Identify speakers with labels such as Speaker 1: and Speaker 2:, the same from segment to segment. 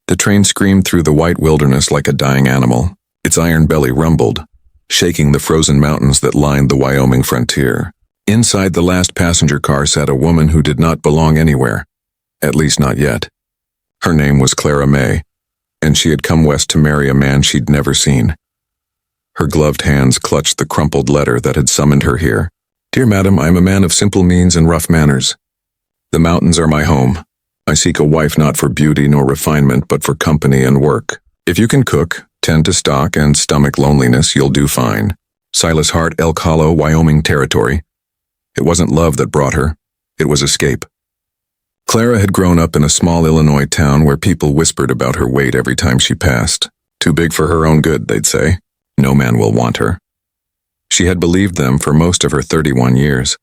Speaker 1: The train screamed through the white wilderness like a dying animal. Its iron belly rumbled, shaking the frozen mountains that lined the Wyoming frontier. Inside the last passenger car sat a woman who did not belong anywhere, at least not yet. Her name was Clara May, and she had come west to marry a man she'd never seen. Her gloved hands clutched the crumpled letter that had summoned her here. "Dear madam, I am a man of simple means and rough manners. The mountains are my home. I seek a wife not for beauty nor refinement, but for company and work. If you can cook, tend to stock, and stomach loneliness, you'll do fine. Silas Hart, Elk Hollow, Wyoming Territory." It wasn't love that brought her. It was escape. Clara had grown up in a small Illinois town where people whispered about her weight every time she passed. Too big for her own good, they'd say. No man will want her. She had believed them for most of her 31 years.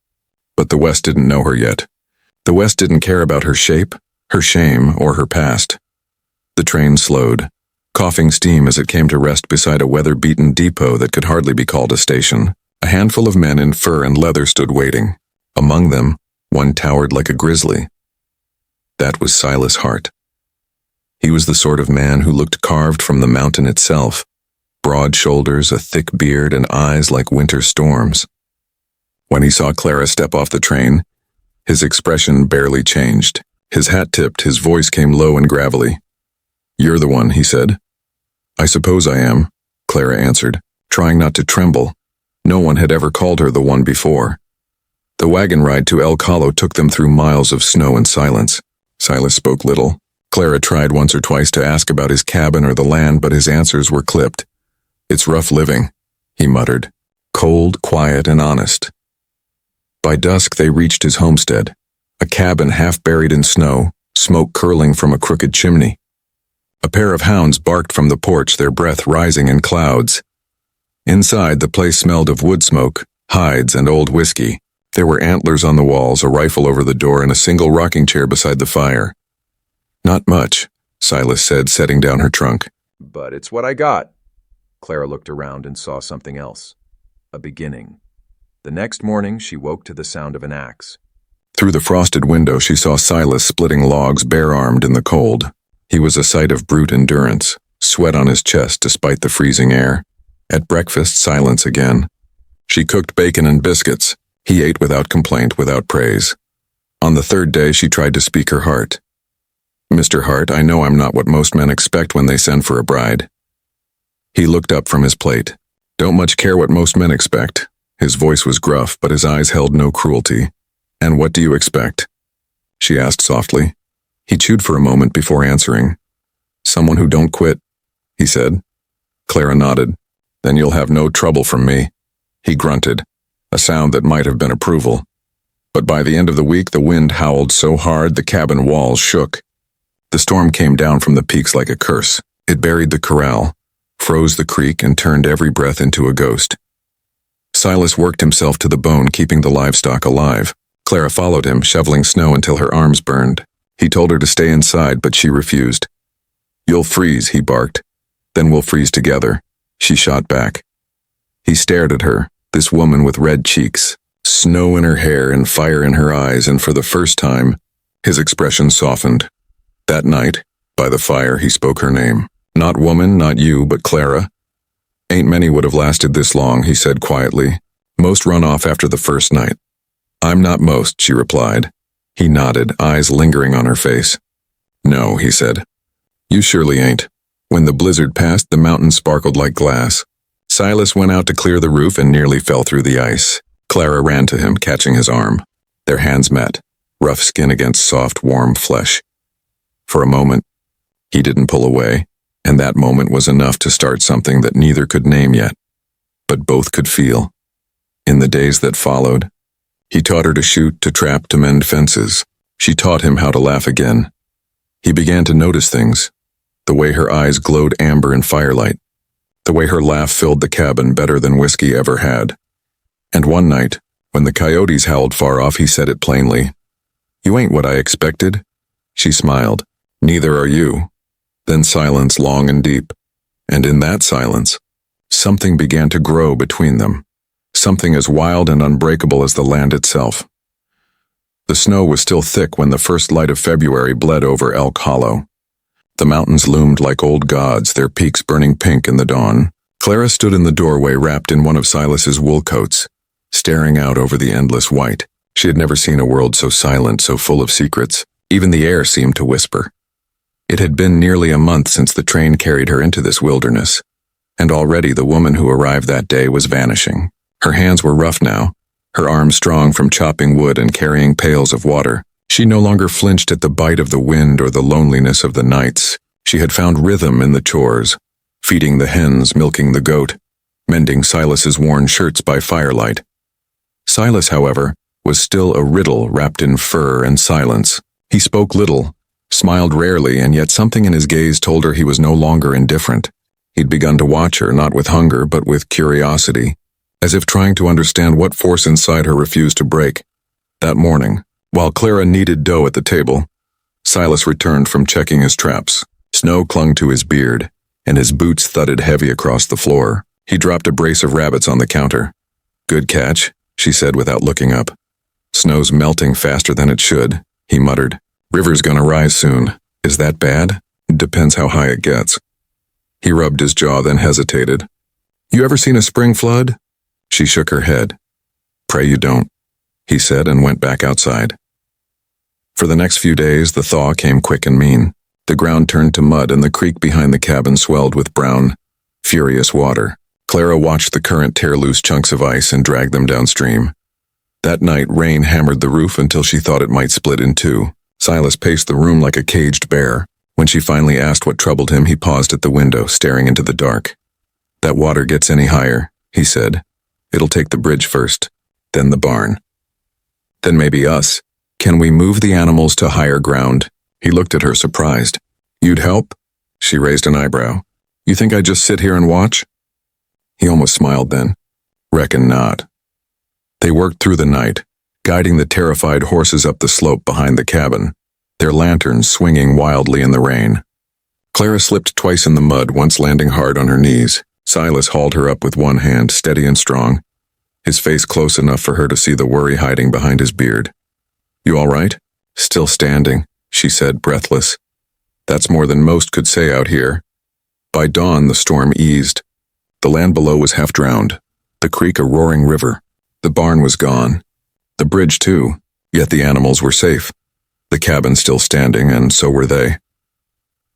Speaker 1: But the West didn't know her yet. The West didn't care about her shape, her shame, or her past. The train slowed, coughing steam as it came to rest beside a weather-beaten depot that could hardly be called a station. A handful of men in fur and leather stood waiting. Among them, one towered like a grizzly. That was Silas Hart. He was the sort of man who looked carved from the mountain itself. Broad shoulders, a thick beard, and eyes like winter storms. When he saw Clara step off the train, his expression barely changed. His hat tipped, his voice came low and gravelly. "You're the one," he said. "I suppose I am," Clara answered, trying not to tremble. No one had ever called her the one before. The wagon ride to Elk Hollow took them through miles of snow and silence. Silas spoke little. Clara tried once or twice to ask about his cabin or the land, but his answers were clipped. "It's rough living," he muttered, cold, quiet, and honest. By dusk they reached his homestead, a cabin half buried in snow, smoke curling from a crooked chimney. A pair of hounds barked from the porch, their breath rising in clouds. Inside, the place smelled of wood smoke, hides, and old whiskey. There were antlers on the walls, a rifle over the door, and a single rocking chair beside the fire. "Not much," Silas said, setting down her trunk.
Speaker 2: "But it's what I got." Clara looked around and saw something else. A beginning. The next morning, she woke to the sound of an axe.
Speaker 1: Through the frosted window, she saw Silas splitting logs bare-armed in the cold. He was a sight of brute endurance, sweat on his chest despite the freezing air. At breakfast, silence again. She cooked bacon and biscuits. He ate without complaint, without praise. On the third day, she tried to speak her heart. "Mr. Hart, I know I'm not what most men expect when they send for a bride." He looked up from his plate. "Don't much care what most men expect." His voice was gruff, but his eyes held no cruelty. "And what do you expect?" she asked softly. He chewed for a moment before answering. "Someone who don't quit," he said. Clara nodded. "Then you'll have no trouble from me." He grunted, a sound that might have been approval. But by the end of the week, the wind howled so hard the cabin walls shook. The storm came down from the peaks like a curse. It buried the corral, froze the creek, and turned every breath into a ghost. Silas worked himself to the bone, keeping the livestock alive. Clara followed him, shoveling snow until her arms burned. He told her to stay inside, but she refused. "You'll freeze," he barked. "Then we'll freeze together." She shot back. He stared at her, this woman with red cheeks, snow in her hair and fire in her eyes, and for the first time, his expression softened. That night, by the fire, he spoke her name. "Not woman, not you, but Clara." "Ain't many would have lasted this long," he said quietly. "Most run off after the first night." "I'm not most," she replied. He nodded, eyes lingering on her face. "No," he said. "You surely ain't." When the blizzard passed, the mountain sparkled like glass. Silas went out to clear the roof and nearly fell through the ice. Clara ran to him, catching his arm. Their hands met, rough skin against soft, warm flesh. For a moment, he didn't pull away, and that moment was enough to start something that neither could name yet, but both could feel. In the days that followed, he taught her to shoot, to trap, to mend fences. She taught him how to laugh again. He began to notice things. The way her eyes glowed amber in firelight. The way her laugh filled the cabin better than whiskey ever had. And one night, when the coyotes howled far off, he said it plainly. "You ain't what I expected." She smiled. "Neither are you." Then silence long and deep. And in that silence, something began to grow between them. Something as wild and unbreakable as the land itself. The snow was still thick when the first light of February bled over Elk Hollow. The mountains loomed like old gods, their peaks burning pink in the dawn. Clara stood in the doorway wrapped in one of Silas's wool coats, staring out over the endless white. She had never seen a world so silent, so full of secrets. Even the air seemed to whisper. It had been nearly a month since the train carried her into this wilderness, and already the woman who arrived that day was vanishing. Her hands were rough now, her arms strong from chopping wood and carrying pails of water. She no longer flinched at the bite of the wind or the loneliness of the nights. She had found rhythm in the chores, feeding the hens, milking the goat, mending Silas's worn shirts by firelight. Silas, however, was still a riddle wrapped in fur and silence. He spoke little, smiled rarely, and yet something in his gaze told her he was no longer indifferent. He'd begun to watch her, not with hunger, but with curiosity, as if trying to understand what force inside her refused to break. That morning, while Clara kneaded dough at the table, Silas returned from checking his traps. Snow clung to his beard, and his boots thudded heavy across the floor. He dropped a brace of rabbits on the counter. "Good catch," she said without looking up. "Snow's melting faster than it should," he muttered. "River's gonna rise soon. Is that bad? Depends how high it gets." He rubbed his jaw, then hesitated. "You ever seen a spring flood?" She shook her head. "Pray you don't," he said, and went back outside. For the next few days, the thaw came quick and mean. The ground turned to mud, and the creek behind the cabin swelled with brown, furious water. Clara watched the current tear loose chunks of ice and drag them downstream. That night, rain hammered the roof until she thought it might split in two. Silas paced the room like a caged bear. When she finally asked what troubled him, he paused at the window, staring into the dark. "That water gets any higher," he said. "It'll take the bridge first, then the barn. Then maybe us. Can we move the animals to higher ground?" He looked at her, surprised. "You'd help?" She raised an eyebrow. "You think I'd just sit here and watch?" He almost smiled then. "Reckon not." They worked through the night, guiding the terrified horses up the slope behind the cabin, their lanterns swinging wildly in the rain. Clara slipped twice in the mud, once landing hard on her knees. Silas hauled her up with one hand, steady and strong, his face close enough for her to see the worry hiding behind his beard. "You all right?" "Still standing," she said, breathless. "That's more than most could say out here." By dawn, the storm eased. The land below was half drowned, the creek a roaring river. The barn was gone. The bridge, too, yet the animals were safe. The cabin still standing, and so were they.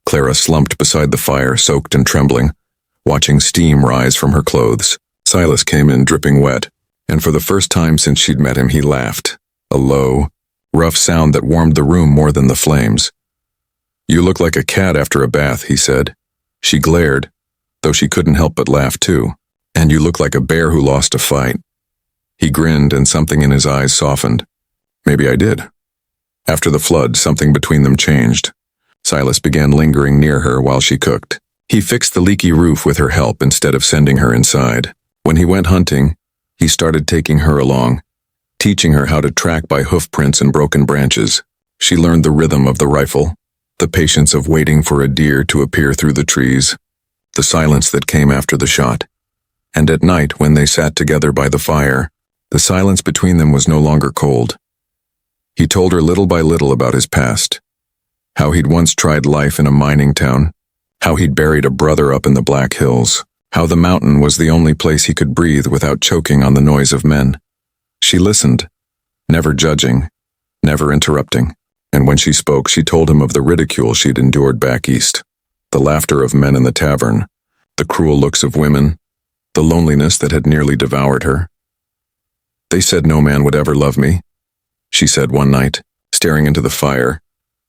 Speaker 1: Clara slumped beside the fire, soaked and trembling, watching steam rise from her clothes. Silas came in dripping wet, and for the first time since she'd met him, he laughed, a low, rough sound that warmed the room more than the flames. "You look like a cat after a bath," he said. She glared, though she couldn't help but laugh too. "And you look like a bear who lost a fight." He grinned, and something in his eyes softened. "Maybe I did." After the flood, something between them changed. Silas began lingering near her while she cooked. He fixed the leaky roof with her help instead of sending her inside. When he went hunting, he started taking her along, teaching her how to track by hoof prints and broken branches. She learned the rhythm of the rifle, the patience of waiting for a deer to appear through the trees, the silence that came after the shot. And at night, when they sat together by the fire, the silence between them was no longer cold. He told her little by little about his past, how he'd once tried life in a mining town, how he'd buried a brother up in the Black Hills, how the mountain was the only place he could breathe without choking on the noise of men. She listened, never judging, never interrupting, and when she spoke, she told him of the ridicule she'd endured back east, the laughter of men in the tavern, the cruel looks of women, the loneliness that had nearly devoured her. "They said no man would ever love me," she said one night, staring into the fire.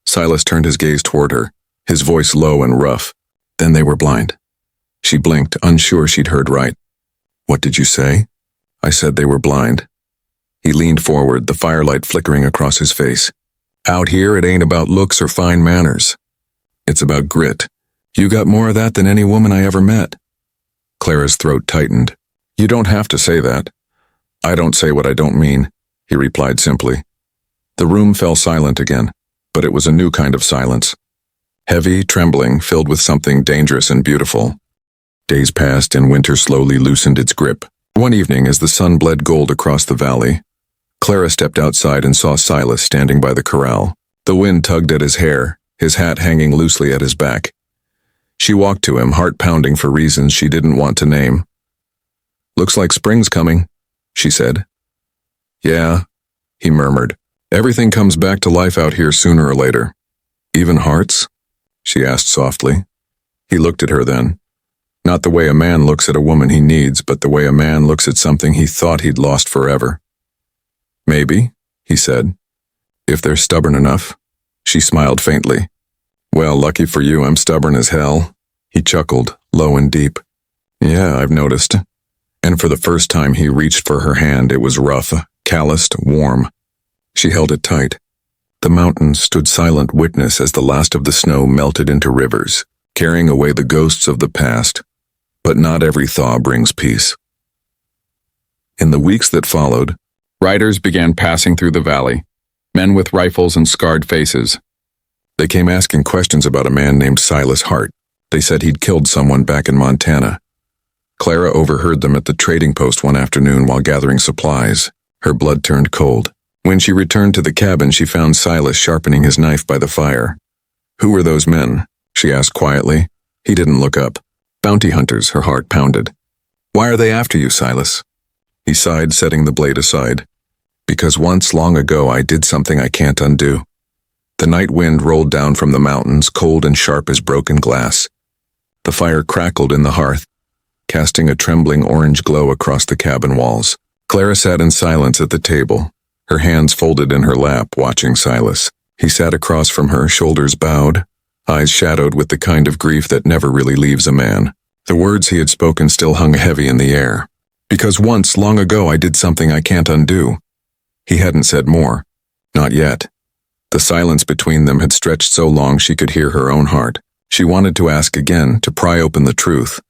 Speaker 1: Silas turned his gaze toward her, his voice low and rough. "Then they were blind." She blinked, unsure she'd heard right. "What did you say?" "I said they were blind." He leaned forward, the firelight flickering across his face. "Out here, it ain't about looks or fine manners. It's about grit. You got more of that than any woman I ever met." Clara's throat tightened. "You don't have to say that." "I don't say what I don't mean," he replied simply. The room fell silent again, but it was a new kind of silence. Heavy, trembling, filled with something dangerous and beautiful. Days passed and winter slowly loosened its grip. One evening, as the sun bled gold across the valley, Clara stepped outside and saw Silas standing by the corral. The wind tugged at his hair, his hat hanging loosely at his back. She walked to him, heart pounding for reasons she didn't want to name. "Looks like spring's coming," she said. "Yeah," he murmured. "Everything comes back to life out here sooner or later." "Even hearts?" she asked softly. He looked at her then. Not the way a man looks at a woman he needs, but the way a man looks at something he thought he'd lost forever. "Maybe," he said. "If they're stubborn enough." She smiled faintly. "Well, lucky for you, I'm stubborn as hell." He chuckled, low and deep. "Yeah, I've noticed." And for the first time he reached for her hand. It was rough, calloused, warm. She held it tight. The mountains stood silent witness as the last of the snow melted into rivers, carrying away the ghosts of the past. But not every thaw brings peace. In the weeks that followed, riders began passing through the valley, men with rifles and scarred faces. They came asking questions about a man named Silas Hart. They said he'd killed someone back in Montana. Clara overheard them at the trading post one afternoon while gathering supplies. Her blood turned cold. When she returned to the cabin, she found Silas sharpening his knife by the fire. "Who were those men?" she asked quietly. He didn't look up. "Bounty hunters," her heart pounded. "Why are they after you, Silas?" He sighed, setting the blade aside. "Because once, long ago, I did something I can't undo." The night wind rolled down from the mountains, cold and sharp as broken glass. The fire crackled in the hearth, casting a trembling orange glow across the cabin walls. Clara sat in silence at the table, her hands folded in her lap, watching Silas. He sat across from her, shoulders bowed, eyes shadowed with the kind of grief that never really leaves a man. The words he had spoken still hung heavy in the air. "Because once, long ago, I did something I can't undo." He hadn't said more. Not yet. The silence between them had stretched so long she could hear her own heart. She wanted to ask again, to pry open the truth,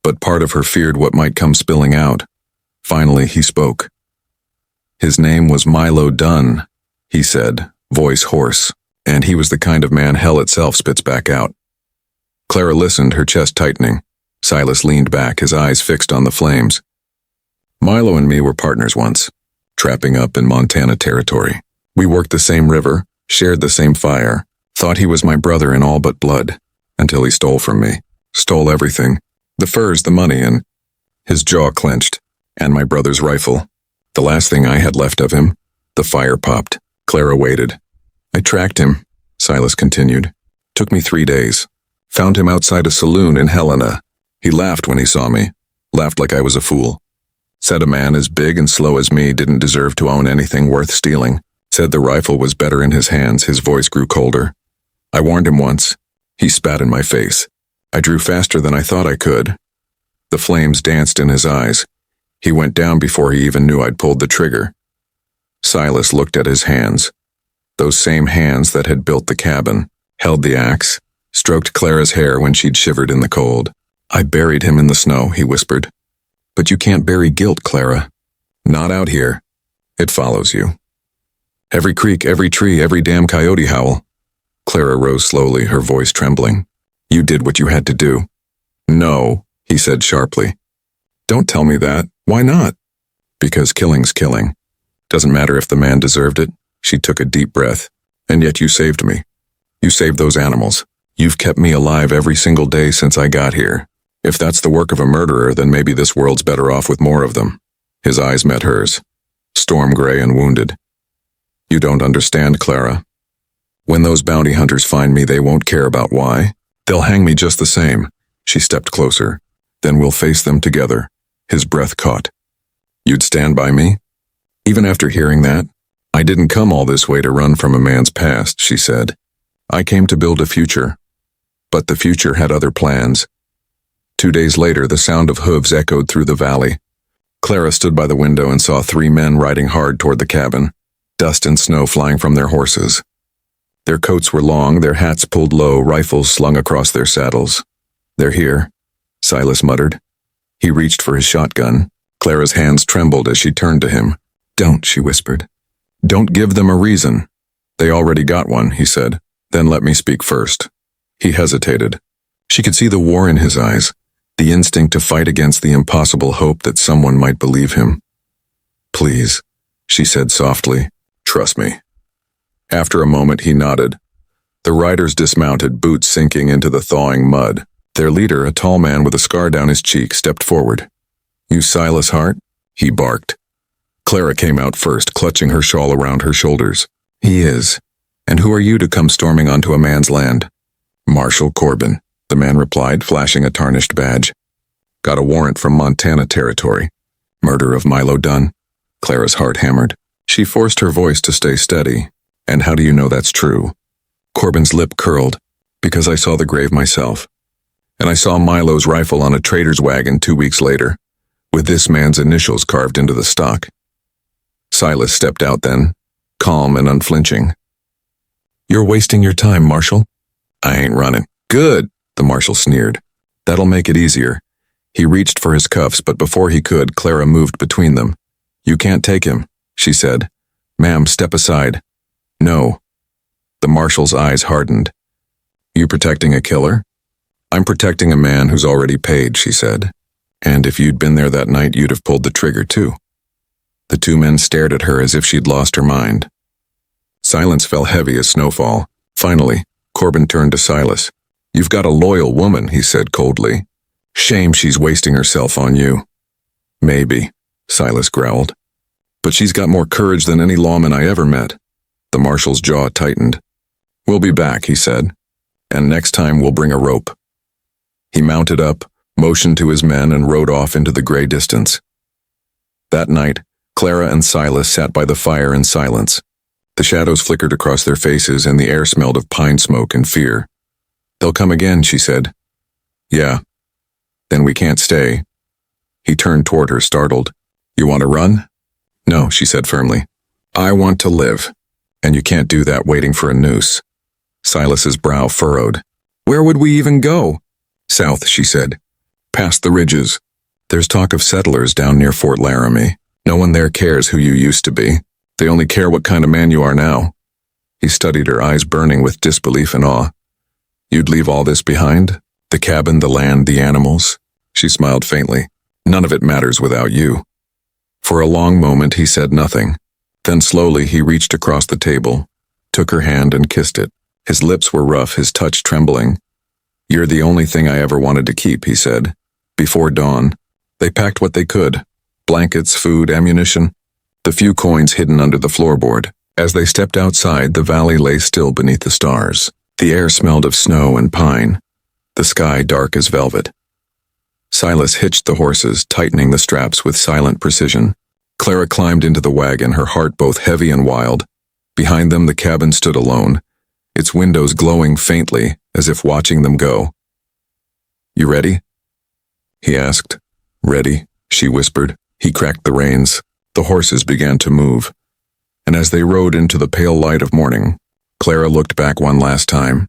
Speaker 1: but part of her feared what might come spilling out. Finally, he spoke. "His name was Milo Dunn," he said, voice hoarse, and he was the kind of man hell itself spits back out. Clara listened, her chest tightening. Silas leaned back, his eyes fixed on the flames. "Milo and me were partners once, trapping up in Montana territory. We worked the same river, shared the same fire, thought he was my brother in all but blood, until he stole from me. Stole everything. The furs, the money, and..." His jaw clenched. "And my brother's rifle. The last thing I had left of him." The fire popped. Clara waited. "I tracked him," Silas continued. "Took me 3 days. Found him outside a saloon in Helena. He laughed when he saw me. Laughed like I was a fool. Said a man as big and slow as me didn't deserve to own anything worth stealing. Said the rifle was better in his hands." His voice grew colder. "I warned him once. He spat in my face. I drew faster than I thought I could." The flames danced in his eyes. He went down before he even knew I'd pulled the trigger. Silas looked at his hands. Those same hands that had built the cabin, held the axe, stroked Clara's hair when she'd shivered in the cold. "I buried him in the snow," he whispered. "But you can't bury guilt, Clara. Not out here. It follows you. Every creek, every tree, every damn coyote howl." Clara rose slowly, her voice trembling. "You did what you had to do." "No," he said sharply. "Don't tell me that. Why not?" "Because killing's killing. Doesn't matter if the man deserved it." She took a deep breath. "And yet you saved me. You saved those animals. You've kept me alive every single day since I got here. If that's the work of a murderer, then maybe this world's better off with more of them." His eyes met hers, storm gray and wounded. "You don't understand, Clara. When those bounty hunters find me, they won't care about why. They'll hang me just the same." She stepped closer. "Then we'll face them together." His breath caught. "You'd stand by me?" Even after hearing that, "I didn't come all this way to run from a man's past," she said. "I came to build a future." But the future had other plans. 2 days later, the sound of hooves echoed through the valley. Clara stood by the window and saw 3 men riding hard toward the cabin, dust and snow flying from their horses. Their coats were long, their hats pulled low, rifles slung across their saddles. "They're here," Silas muttered. He reached for his shotgun. Clara's hands trembled as she turned to him. "Don't," she whispered. "Don't give them a reason." "They already got one," he said. "Then let me speak first." He hesitated. She could see the war in his eyes, the instinct to fight against the impossible hope that someone might believe him. "Please," she said softly. "Trust me." After a moment, he nodded. The riders dismounted, boots sinking into the thawing mud. Their leader, a tall man with a scar down his cheek, stepped forward. "You Silas Hart?" he barked. Clara came out first, clutching her shawl around her shoulders. "He is. And who are you to come storming onto a man's land?" "Marshal Corbin," the man replied, flashing a tarnished badge. "Got a warrant from Montana Territory. Murder of Milo Dunn." Clara's heart hammered. She forced her voice to stay steady. "And how do you know that's true?" Corbin's lip curled. "Because I saw the grave myself. And I saw Milo's rifle on a trader's wagon 2 weeks later, with this man's initials carved into the stock." Silas stepped out then, calm and unflinching. "You're wasting your time, Marshal." "I ain't running." "Good," the Marshal sneered. "That'll make it easier." He reached for his cuffs, but before he could, Clara moved between them. "You can't take him," she said. "Ma'am, step aside." "No." The Marshal's eyes hardened. "You protecting a killer?" "I'm protecting a man who's already paid," she said. "And if you'd been there that night, you'd have pulled the trigger too." The two men stared at her as if she'd lost her mind. Silence fell heavy as snowfall. Finally, Corbin turned to Silas. "You've got a loyal woman," he said coldly. "Shame she's wasting herself on you." "Maybe," Silas growled. "But she's got more courage than any lawman I ever met." The Marshal's jaw tightened. "We'll be back," he said. "And next time we'll bring a rope." He mounted up, motioned to his men, and rode off into the gray distance. That night, Clara and Silas sat by the fire in silence. The shadows flickered across their faces, and the air smelled of pine smoke and fear. "They'll come again," she said. "Yeah. Then we can't stay." He turned toward her, startled. "You want to run?" "No," she said firmly. "I want to live. And you can't do that waiting for a noose." Silas's brow furrowed. "Where would we even go?" "South," she said. "Past the ridges. There's talk of settlers down near Fort Laramie. No one there cares who you used to be. They only care what kind of man you are now." He studied her, eyes burning with disbelief and awe. "You'd leave all this behind? The cabin, the land, the animals?" She smiled faintly. "None of it matters without you." For a long moment he said nothing. Then slowly he reached across the table, took her hand and kissed it. His lips were rough, his touch trembling. "You're the only thing I ever wanted to keep," he said. Before dawn, they packed what they could. Blankets, food, ammunition, the few coins hidden under the floorboard. As they stepped outside, the valley lay still beneath the stars. The air smelled of snow and pine, the sky dark as velvet. Silas hitched the horses, tightening the straps with silent precision. Clara climbed into the wagon, her heart both heavy and wild. Behind them, the cabin stood alone, its windows glowing faintly, as if watching them go. "You ready?" he asked. "Ready," she whispered. He cracked the reins. The horses began to move. And as they rode into the pale light of morning, Clara looked back one last time,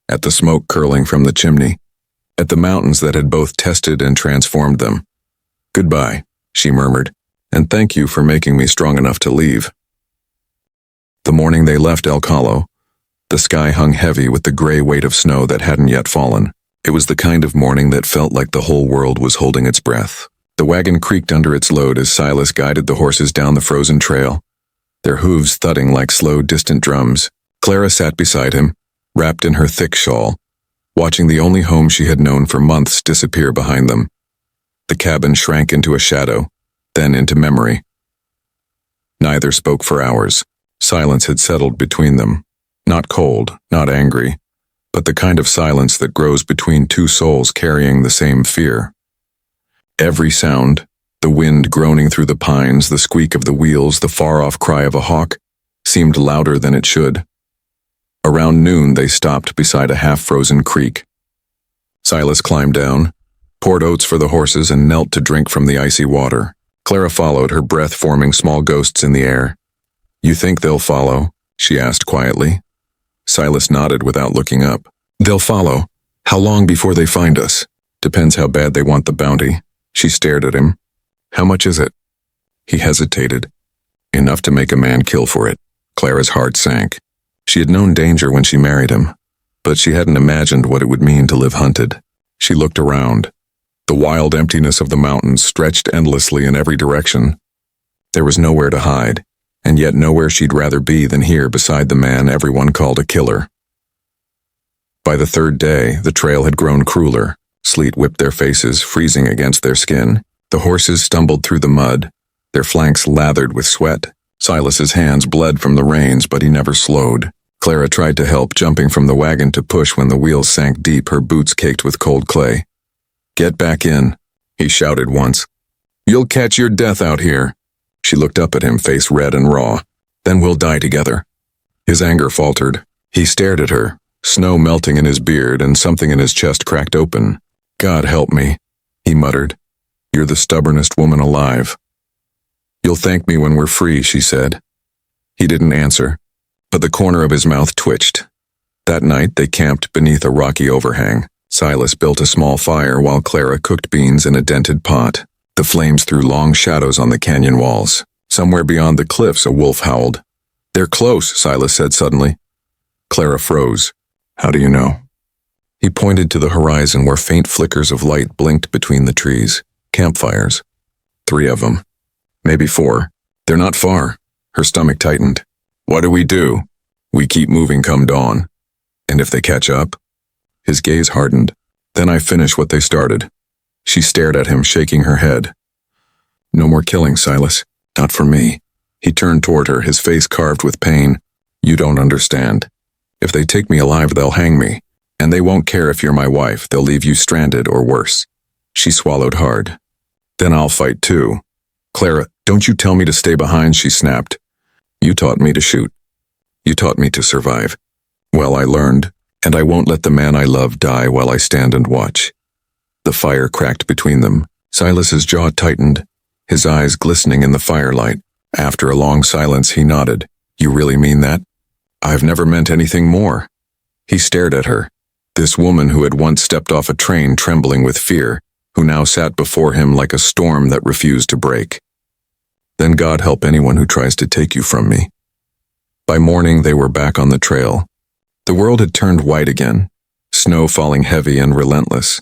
Speaker 1: at the smoke curling from the chimney, at the mountains that had both tested and transformed them. "Goodbye," she murmured, "and thank you for making me strong enough to leave." The morning they left El Calo, the sky hung heavy with the gray weight of snow that hadn't yet fallen. It was the kind of morning that felt like the whole world was holding its breath. The wagon creaked under its load as Silas guided the horses down the frozen trail, their hooves thudding like slow, distant drums. Clara sat beside him, wrapped in her thick shawl, watching the only home she had known for months disappear behind them. The cabin shrank into a shadow, then into memory. Neither spoke for hours. Silence had settled between them. Not cold, not angry, but the kind of silence that grows between two souls carrying the same fear. Every sound, the wind groaning through the pines, the squeak of the wheels, the far-off cry of a hawk, seemed louder than it should. Around noon they stopped beside a half-frozen creek. Silas climbed down, poured oats for the horses, and knelt to drink from the icy water. Clara followed, her breath forming small ghosts in the air. "You think they'll follow?" she asked quietly. Silas nodded without looking up. "They'll follow. How long before they find us? Depends how bad they want the bounty." She stared at him. "How much is it?" He hesitated. "Enough to make a man kill for it." Clara's heart sank. She had known danger when she married him, but she hadn't imagined what it would mean to live hunted. She looked around. The wild emptiness of the mountains stretched endlessly in every direction. There was nowhere to hide, and yet nowhere she'd rather be than here beside the man everyone called a killer. By the third day, the trail had grown crueler. Sleet whipped their faces, freezing against their skin. The horses stumbled through the mud, their flanks lathered with sweat. Silas's hands bled from the reins, but he never slowed. Clara tried to help, jumping from the wagon to push when the wheels sank deep, her boots caked with cold clay. "Get back in," he shouted once. "You'll catch your death out here." She looked up at him, face red and raw. "Then we'll die together." His anger faltered. He stared at her, snow melting in his beard and something in his chest cracked open. "God help me," he muttered. "You're the stubbornest woman alive." "You'll thank me when we're free," she said. He didn't answer, but the corner of his mouth twitched. That night they camped beneath a rocky overhang. Silas built a small fire while Clara cooked beans in a dented pot. The flames threw long shadows on the canyon walls. Somewhere beyond the cliffs a wolf howled. "They're close," Silas said suddenly. Clara froze. "How do you know?" He pointed to the horizon where faint flickers of light blinked between the trees. Campfires. 3 of them. Maybe 4. "They're not far." Her stomach tightened. "What do? We keep moving come dawn." "And if they catch up?" His gaze hardened. "Then I finish what they started." She stared at him, shaking her head. "No more killing, Silas. Not for me." He turned toward her, his face carved with pain. "You don't understand. If they take me alive, they'll hang me. And they won't care if you're my wife. They'll leave you stranded or worse." She swallowed hard. "Then I'll fight too." "Clara, don't you tell me to stay behind," she snapped. "You taught me to shoot. You taught me to survive. Well, I learned, and I won't let the man I love die while I stand and watch." The fire cracked between them. Silas's jaw tightened, his eyes glistening in the firelight. After a long silence, he nodded. "You really mean that?" "I've never meant anything more." He stared at her, this woman who had once stepped off a train trembling with fear, who now sat before him like a storm that refused to break. "Then God help anyone who tries to take you from me." By morning, they were back on the trail. The world had turned white again, snow falling heavy and relentless.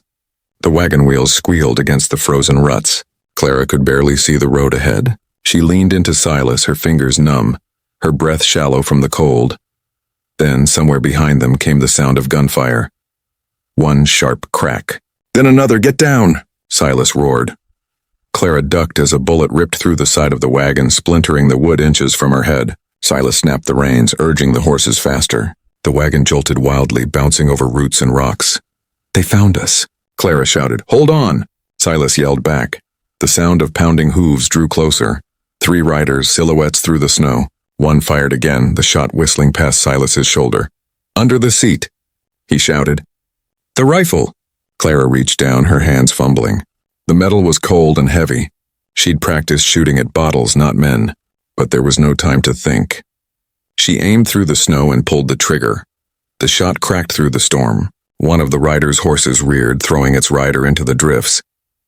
Speaker 1: The wagon wheels squealed against the frozen ruts. Clara could barely see the road ahead. She leaned into Silas, her fingers numb, her breath shallow from the cold. Then, somewhere behind them, came the sound of gunfire. One sharp crack. Then another. "Get down!" Silas roared. Clara ducked as a bullet ripped through the side of the wagon, splintering the wood inches from her head. Silas snapped the reins, urging the horses faster. The wagon jolted wildly, bouncing over roots and rocks. "They found us," Clara shouted. "Hold on!" Silas yelled back. The sound of pounding hooves drew closer. 3 riders, silhouettes through the snow. One fired again, the shot whistling past Silas's shoulder. "Under the seat!" he shouted. "The rifle!" Clara reached down, her hands fumbling. The metal was cold and heavy. She'd practiced shooting at bottles, not men. But there was no time to think. She aimed through the snow and pulled the trigger. The shot cracked through the storm. One of the riders' horses reared, throwing its rider into the drifts.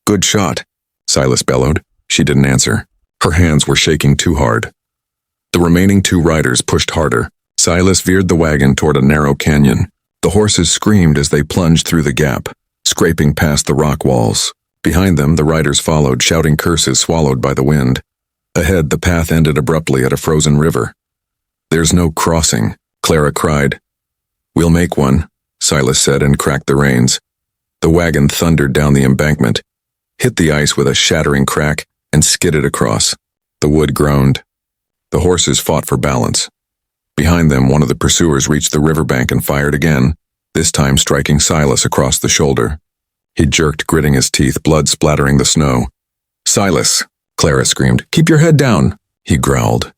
Speaker 1: "Good shot," Silas bellowed. She didn't answer. Her hands were shaking too hard. The remaining 2 riders pushed harder. Silas veered the wagon toward a narrow canyon. The horses screamed as they plunged through the gap, scraping past the rock walls. Behind them, the riders followed, shouting curses swallowed by the wind. Ahead, the path ended abruptly at a frozen river. "There's no crossing," Clara cried. "We'll make one," Silas said and cracked the reins. The wagon thundered down the embankment, hit the ice with a shattering crack, and skidded across. The wood groaned. The horses fought for balance. Behind them, one of the pursuers reached the riverbank and fired again, this time striking Silas across the shoulder. He jerked, gritting his teeth, blood splattering the snow. "Silas!" Clara screamed. "Keep your head down!" He growled.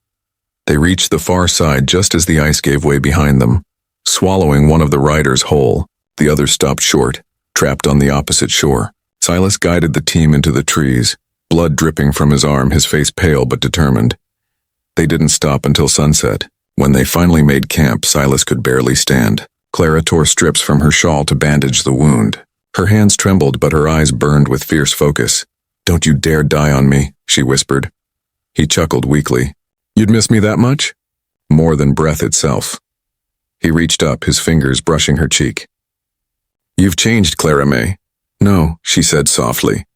Speaker 1: They reached the far side just as the ice gave way behind them, swallowing one of the riders whole. The other stopped short, trapped on the opposite shore. Silas guided the team into the trees, blood dripping from his arm, his face pale but determined. They didn't stop until sunset. When they finally made camp, Silas could barely stand. Clara tore strips from her shawl to bandage the wound. Her hands trembled, but her eyes burned with fierce focus. "Don't you dare die on me," she whispered. He chuckled weakly. "You'd miss me that much?" "More than breath itself." He reached up, his fingers brushing her cheek. "You've changed, Clara May." "No," she said softly.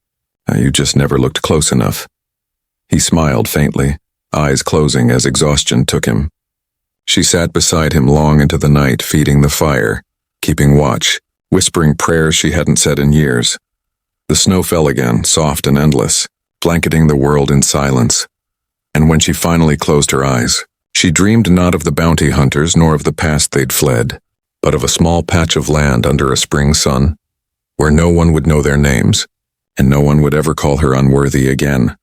Speaker 1: "You just never looked close enough." He smiled faintly, eyes closing as exhaustion took him. She sat beside him long into the night, feeding the fire, keeping watch, whispering prayers she hadn't said in years. The snow fell again, soft and endless, blanketing the world in silence. And when she finally closed her eyes, she dreamed not of the bounty hunters nor of the past they'd fled, but of a small patch of land under a spring sun, where no one would know their names, and no one would ever call her unworthy again.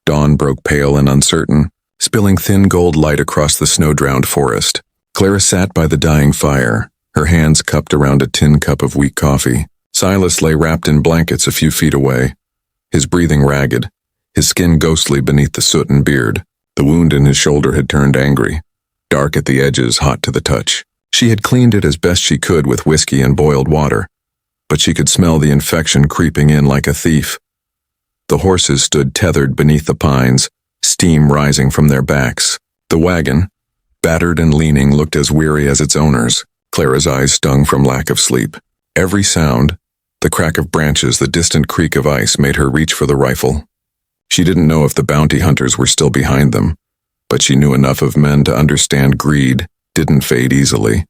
Speaker 1: Dawn broke pale and uncertain, spilling thin gold light across the snow-drowned forest. Clara sat by the dying fire, her hands cupped around a tin cup of weak coffee. Silas lay wrapped in blankets a few feet away, his breathing ragged, his skin ghostly beneath the soot and beard. The wound in his shoulder had turned angry, dark at the edges, hot to the touch. She had cleaned it as best she could with whiskey and boiled water, but she could smell the infection creeping in like a thief. The horses stood tethered beneath the pines, steam rising from their backs. The wagon, battered and leaning, looked as weary as its owners. Clara's eyes stung from lack of sleep. Every sound, the crack of branches, the distant creak of ice, made her reach for the rifle. She didn't know if the bounty hunters were still behind them, but she knew enough of men to understand greed didn't fade easily.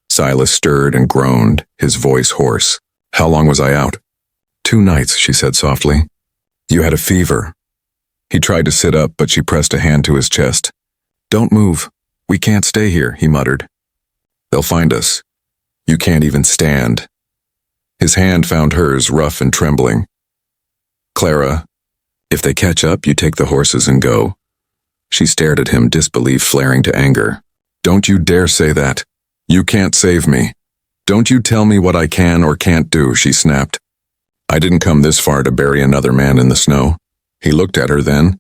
Speaker 1: Silas stirred and groaned, his voice hoarse. "How long was I out?" "2 nights," she said softly. "You had a fever." He tried to sit up, but she pressed a hand to his chest. "Don't move. We can't stay here," he muttered. "They'll find us. You can't even stand." His hand found hers, rough and trembling. "Clara, if they catch up, you take the horses and go." She stared at him, disbelief flaring to anger. "Don't you dare say that. You can't save me. Don't you tell me what I can or can't do," she snapped. "I didn't come this far to bury another man in the snow." He looked at her then,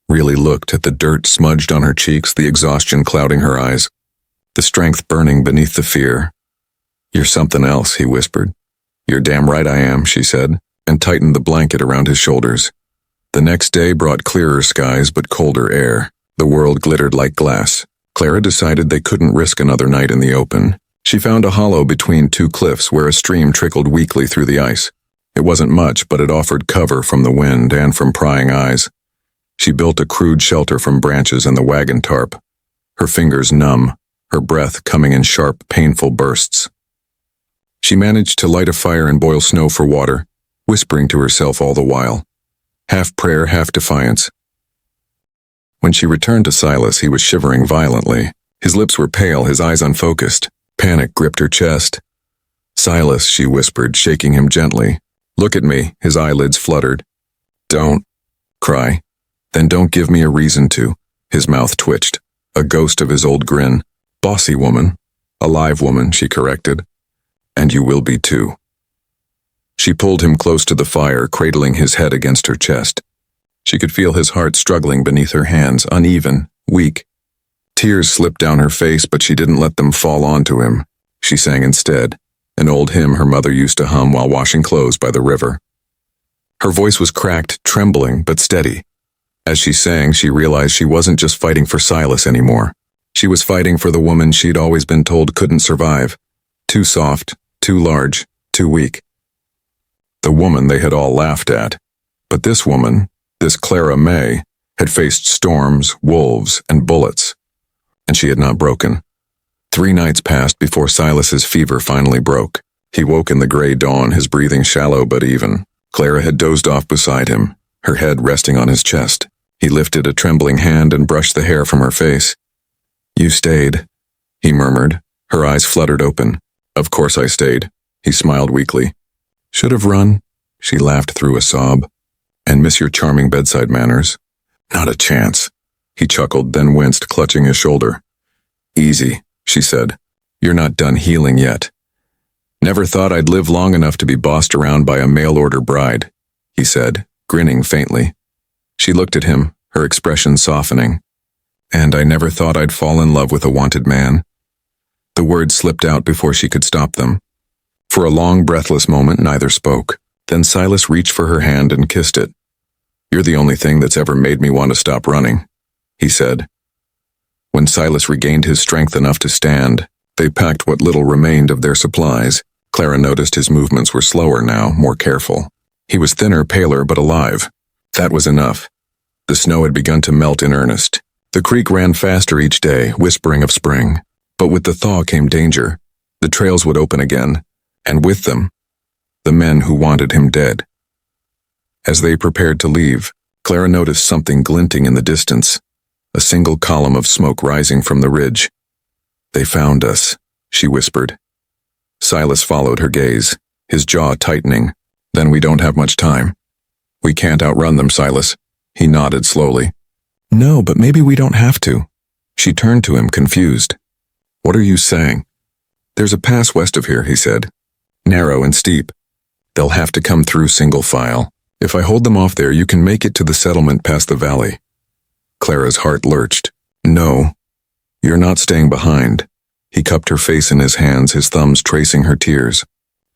Speaker 1: really looked at the dirt smudged on her cheeks, the exhaustion clouding her eyes, the strength burning beneath the fear. "You're something else," he whispered. "You're damn right I am," she said, and tightened the blanket around his shoulders. The next day brought clearer skies but colder air. The world glittered like glass. Clara decided they couldn't risk another night in the open. She found a hollow between 2 cliffs where a stream trickled weakly through the ice. It wasn't much, but it offered cover from the wind and from prying eyes. She built a crude shelter from branches and the wagon tarp, her fingers numb, her breath coming in sharp, painful bursts. She managed to light a fire and boil snow for water, whispering to herself all the while, half prayer, half defiance. When she returned to Silas, he was shivering violently. His lips were pale, his eyes unfocused. Panic gripped her chest. "Silas," she whispered, shaking him gently. "Look at me." His eyelids fluttered. "Don't cry. Then don't give me a reason to." His mouth twitched, a ghost of his old grin. "Bossy woman. A live woman," she corrected. "And you will be too." She pulled him close to the fire, cradling his head against her chest. She could feel his heart struggling beneath her hands, uneven, weak. Tears slipped down her face, but she didn't let them fall onto him. She sang instead, an old hymn her mother used to hum while washing clothes by the river. Her voice was cracked, trembling, but steady. As she sang, she realized she wasn't just fighting for Silas anymore. She was fighting for the woman she'd always been told couldn't survive. Too soft, too large, too weak. The woman they had all laughed at. But this woman, this Clara May, had faced storms, wolves, and bullets. And she had not broken. 3 nights passed before Silas's fever finally broke. He woke in the gray dawn, his breathing shallow but even. Clara had dozed off beside him, her head resting on his chest. He lifted a trembling hand and brushed the hair from her face. "You stayed," he murmured. Her eyes fluttered open. "Of course I stayed." He smiled weakly. "Should have run," she laughed through a sob. "And miss your charming bedside manners." "Not a chance." He chuckled, then winced, clutching his shoulder. "Easy," she said. "You're not done healing yet." "Never thought I'd live long enough to be bossed around by a mail-order bride," he said, grinning faintly. She looked at him, her expression softening. "And I never thought I'd fall in love with a wanted man." The words slipped out before she could stop them. For a long, breathless moment, neither spoke. Then Silas reached for her hand and kissed it. "You're the only thing that's ever made me want to stop running," he said. When Silas regained his strength enough to stand, they packed what little remained of their supplies. Clara noticed his movements were slower now, more careful. He was thinner, paler, but alive. That was enough. The snow had begun to melt in earnest. The creek ran faster each day, whispering of spring. But with the thaw came danger. The trails would open again, and with them, the men who wanted him dead. As they prepared to leave, Clara noticed something glinting in the distance, a single column of smoke rising from the ridge. "They found us," she whispered. Silas followed her gaze, his jaw tightening. "Then we don't have much time." "We can't outrun them, Silas." He nodded slowly. "No, but maybe we don't have to." She turned to him, confused. "What are you saying?" "There's a pass west of here," he said. "Narrow and steep. They'll have to come through single file. If I hold them off there, you can make it to the settlement past the valley." Clara's heart lurched. "No, you're not staying behind." He cupped her face in his hands, his thumbs tracing her tears.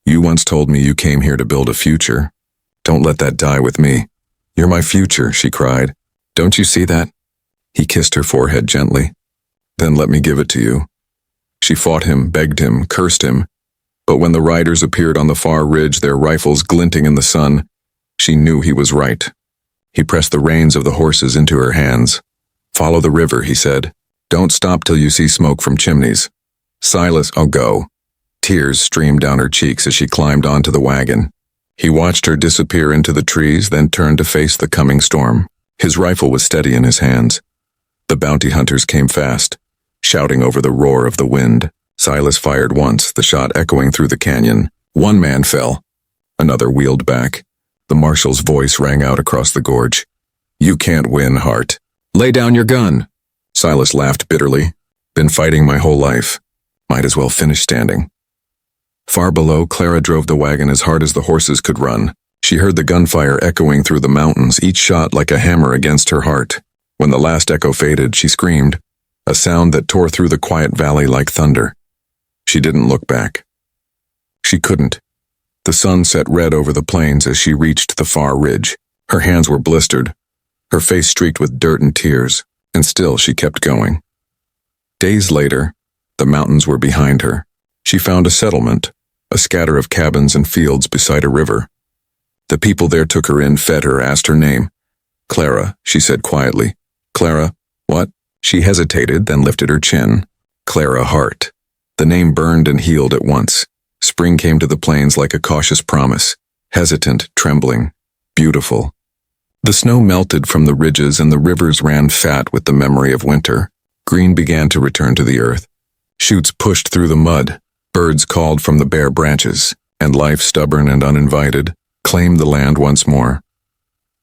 Speaker 1: "You once told me you came here to build a future. Don't let that die with me." "You're my future," she cried. "Don't you see that?" He kissed her forehead gently. "Then let me give it to you." She fought him, begged him, cursed him. But when the riders appeared on the far ridge, their rifles glinting in the sun, she knew he was right. He pressed the reins of the horses into her hands. "Follow the river," he said. "Don't stop till you see smoke from chimneys." "Silas, I'll go." Tears streamed down her cheeks as she climbed onto the wagon. He watched her disappear into the trees, then turned to face the coming storm. His rifle was steady in his hands. The bounty hunters came fast, shouting over the roar of the wind. Silas fired once, the shot echoing through the canyon. One man fell. Another wheeled back. The marshal's voice rang out across the gorge. "You can't win, Hart. Lay down your gun." Silas laughed bitterly. "Been fighting my whole life. Might as well finish standing." Far below, Clara drove the wagon as hard as the horses could run. She heard the gunfire echoing through the mountains, each shot like a hammer against her heart. When the last echo faded, she screamed, a sound that tore through the quiet valley like thunder. She didn't look back. She couldn't. The sun set red over the plains as she reached the far ridge. Her hands were blistered, her face streaked with dirt and tears, and still she kept going. Days later, the mountains were behind her. She found a settlement, a scatter of cabins and fields beside a river. The people there took her in, fed her, asked her name. "Clara," she said quietly. "Clara, what?" She hesitated, then lifted her chin. "Clara Hart." The name burned and healed at once. Spring came to the plains like a cautious promise, hesitant, trembling, beautiful. The snow melted from the ridges and the rivers ran fat with the memory of winter. Green began to return to the earth. Shoots pushed through the mud, birds called from the bare branches, and life, stubborn and uninvited, claimed the land once more.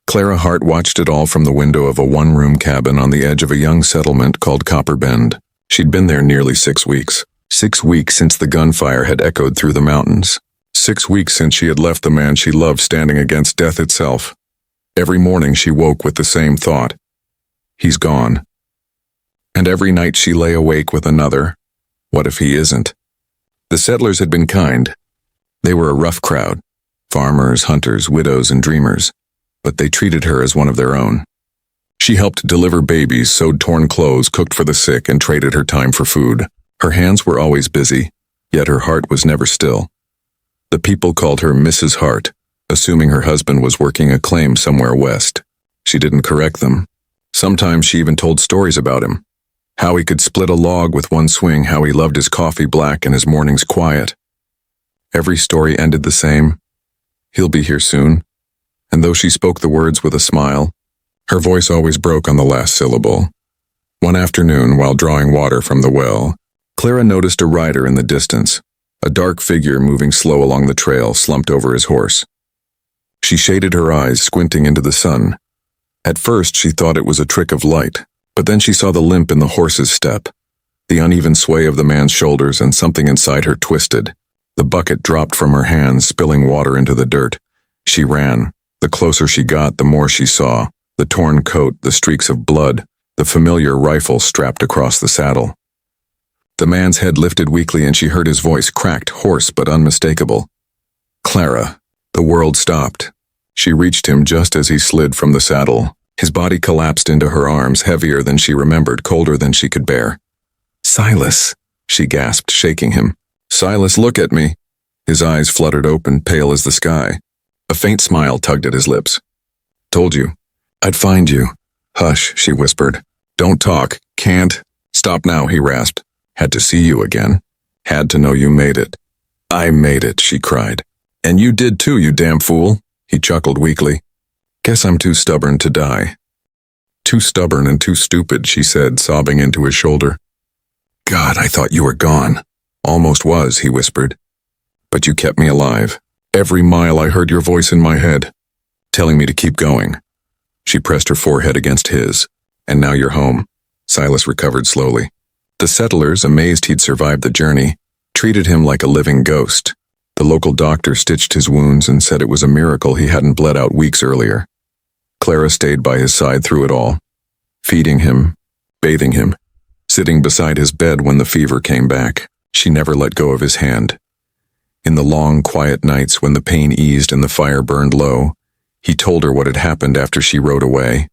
Speaker 1: Clara Hart watched it all from the window of a one-room cabin on the edge of a young settlement called Copper Bend. She'd been there nearly 6 weeks. 6 weeks since the gunfire had echoed through the mountains. 6 weeks since she had left the man she loved standing against death itself. Every morning she woke with the same thought. He's gone. And every night she lay awake with another. What if he isn't? The settlers had been kind. They were a rough crowd. Farmers, hunters, widows, and dreamers. But they treated her as one of their own. She helped deliver babies, sewed torn clothes, cooked for the sick, and traded her time for food. Her hands were always busy, yet her heart was never still. The people called her Mrs. Hart, assuming her husband was working a claim somewhere west. She didn't correct them. Sometimes she even told stories about him. How he could split a log with one swing, how he loved his coffee black and his mornings quiet. Every story ended the same. He'll be here soon. And though she spoke the words with a smile, her voice always broke on the last syllable. One afternoon, while drawing water from the well, Clara noticed a rider in the distance, a dark figure moving slow along the trail, slumped over his horse. She shaded her eyes, squinting into the sun. At first, she thought it was a trick of light, but then she saw the limp in the horse's step, the uneven sway of the man's shoulders, and something inside her twisted. The bucket dropped from her hands, spilling water into the dirt. She ran. The closer she got, the more she saw. The torn coat, the streaks of blood, the familiar rifle strapped across the saddle. The man's head lifted weakly and she heard his voice, cracked, hoarse but unmistakable. "Clara." The world stopped. She reached him just as he slid from the saddle. His body collapsed into her arms, heavier than she remembered, colder than she could bear. "Silas," she gasped, shaking him. "Silas, look at me." His eyes fluttered open, pale as the sky. A faint smile tugged at his lips. "Told you. I'd find you." "Hush," she whispered. "Don't talk. Can't." "Stop now," he rasped. "Had to see you again." Had to know you made it. I made it, she cried. And you did too, you damn fool, he chuckled weakly. Guess I'm too stubborn to die. Too stubborn and too stupid, she said, sobbing into his shoulder. God, I thought you were gone. Almost was, he whispered. But you kept me alive. Every mile I heard your voice in my head, telling me to keep going. She pressed her forehead against his. And now you're home. Silas recovered slowly. The settlers, amazed he'd survived the journey, treated him like a living ghost. The local doctor stitched his wounds and said it was a miracle he hadn't bled out weeks earlier. Clara stayed by his side through it all, feeding him, bathing him, sitting beside his bed when the fever came back. She never let go of his hand. In the long, quiet nights when the pain eased and the fire burned low, he told her what had happened after she rode away.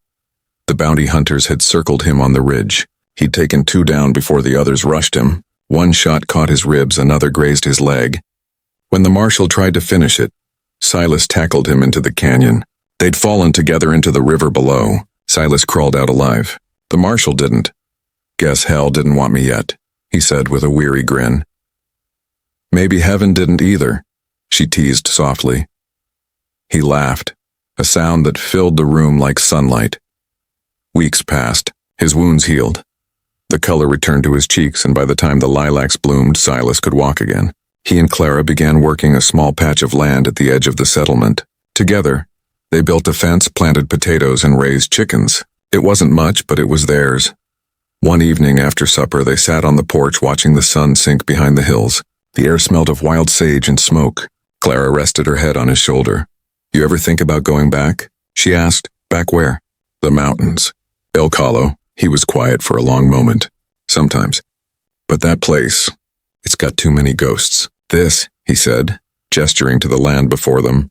Speaker 1: The bounty hunters had circled him on the ridge. He'd taken 2 down before the others rushed him. 1 shot caught his ribs, another grazed his leg. When the marshal tried to finish it, Silas tackled him into the canyon. They'd fallen together into the river below. Silas crawled out alive. The marshal didn't. Guess hell didn't want me yet, he said with a weary grin. Maybe heaven didn't either, she teased softly. He laughed, a sound that filled the room like sunlight. Weeks passed. His wounds healed. The color returned to his cheeks, and by the time the lilacs bloomed, Silas could walk again. He and Clara began working a small patch of land at the edge of the settlement. Together, they built a fence, planted potatoes, and raised chickens. It wasn't much, but it was theirs. One evening after supper, they sat on the porch watching the sun sink behind the hills. The air smelled of wild sage and smoke. Clara rested her head on his shoulder. You ever think about going back? She asked. Back where? The mountains. El Calo. He was quiet for a long moment. Sometimes. But that place, it's got too many ghosts. This, he said, gesturing to the land before them.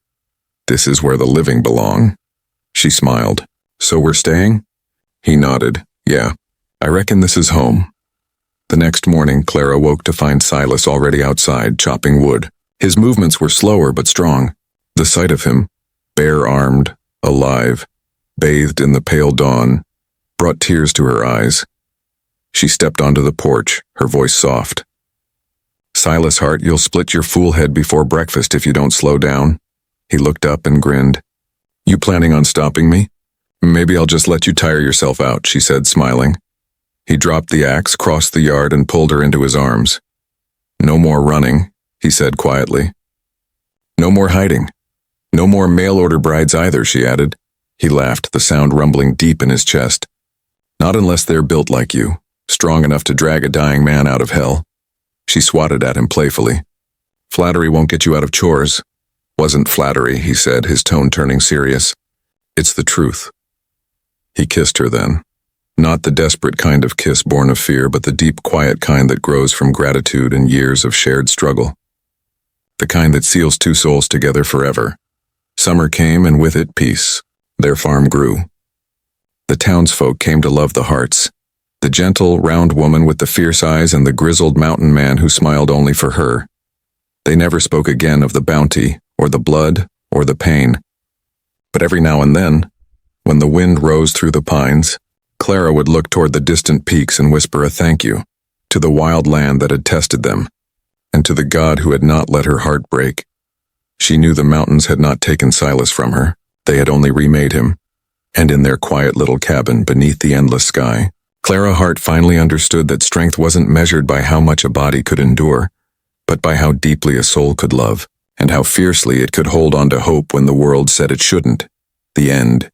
Speaker 1: This is where the living belong. She smiled. So we're staying? He nodded. Yeah, I reckon this is home. The next morning, Clara woke to find Silas already outside, chopping wood. His movements were slower but strong. The sight of him, bare-armed, alive, bathed in the pale dawn, brought tears to her eyes. She stepped onto the porch, her voice soft. Silas Hart, you'll split your fool head before breakfast if you don't slow down. He looked up and grinned. You planning on stopping me? Maybe I'll just let you tire yourself out, she said, smiling. He dropped the axe, crossed the yard, and pulled her into his arms. No more running, he said quietly. No more hiding. No more mail-order brides either, she added. He laughed, the sound rumbling deep in his chest. Not unless they're built like you, strong enough to drag a dying man out of hell. She swatted at him playfully. Flattery won't get you out of chores. Wasn't flattery, he said, his tone turning serious. It's the truth. He kissed her then. Not the desperate kind of kiss born of fear, but the deep, quiet kind that grows from gratitude and years of shared struggle. The kind that seals 2 souls together forever. Summer came, and with it, peace. Their farm grew. The townsfolk came to love the Harts. The gentle, round woman with the fierce eyes and the grizzled mountain man who smiled only for her. They never spoke again of the bounty, or the blood, or the pain. But every now and then, when the wind rose through the pines, Clara would look toward the distant peaks and whisper a thank you to the wild land that had tested them, and to the God who had not let her heart break. She knew the mountains had not taken Silas from her. They had only remade him. And in their quiet little cabin beneath the endless sky, Clara Hart finally understood that strength wasn't measured by how much a body could endure, but by how deeply a soul could love, and how fiercely it could hold on to hope when the world said it shouldn't. The end.